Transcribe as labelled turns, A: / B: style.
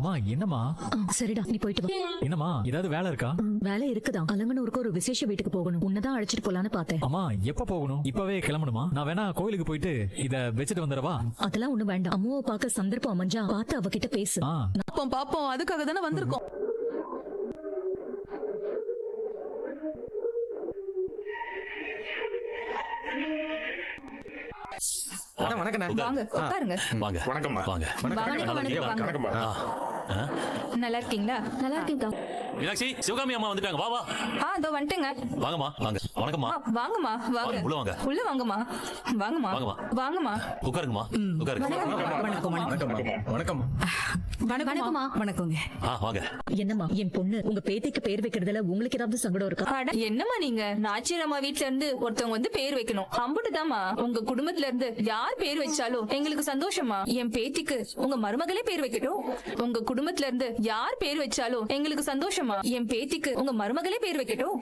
A: அம்மா என்னம்மா?
B: சரிடா, நீ போயிட்டு வா.
A: என்னம்மா ஏதாவது வேலை இருக்கா?
B: வேலை இருக்குதான். அலங்கனூருக்கு ஒரு விசேஷ வீட்டுக்கு போகணும். உன்னதான் அழைச்சிட்டு போலான்னு பார்த்தேன்.
A: அம்மா எப்ப போகணும்? இப்பவே கிளம்பணுமா? நான் வேணா கோயிலுக்கு போயிட்டு இத வச்சுட்டு வந்துடவா?
B: அதெல்லாம் ஒண்ணு வேண்டாம். அம்மாவை பார்க்க சந்தர்ப்பம் அமைஞ்சா பார்த்து அவகிட்ட பேசு.
C: பாப்போம், அதுக்காக தானே வந்திருக்கோம்.
D: வணக்கம்.
E: வாங்க உட்காருங்க.
D: வாங்க.
F: வணக்கம்மா.
D: வாங்க.
F: வணக்கம்மா.
E: நல்லா இருக்கீங்களா?
B: நல்லா இருக்கேன்க்கா.
D: மீனாட்சி, சிவகாமி அம்மா வந்துட்டாங்க. வா வா.
E: இதோ வந்துட்டேங்க.
D: வாங்கம்மா, வாங்க. வணக்கம்மா.
E: வாங்கம்மா, வாங்க.
D: உள்ள வாங்க.
E: உள்ள வாங்கம்மா. வாங்கம்மா.
D: வாங்கம்மா.
E: வாங்கம்மா.
D: உட்காருங்கம்மா. உட்காருங்க.
F: வணக்கம்.
B: வணக்கம்மா.
C: வணக்கங்க.
D: வாங்க.
B: என்னம்மா, என் பொண்ணு உங்க பேத்திக்கு பேர் வைக்கிறதுல உங்களுக்கு ஏதாவது சங்கடம் இருக்கா?
E: அட, என்னம்மா நீங்க? நாச்சியர் அம்மா வீட்ல இருந்து ஒருத்தவங்க வந்து பேர் வைக்கணும். அம்புட்டுதாம்மா. உங்க குடும்பத்துல இருந்து யார் பேர் வச்சாலும் எங்களுக்கு சந்தோஷமா. என் பேத்திக்கு உங்க மருமகளே பேர் வைக்கட்டும். உங்க குடும்பத்துல இருந்து யார் பேர் வச்சாலும் எங்களுக்கு சந்தோஷமா. என் பேத்திக்கு உங்க மருமகளே பேர் வைக்கட்டும்.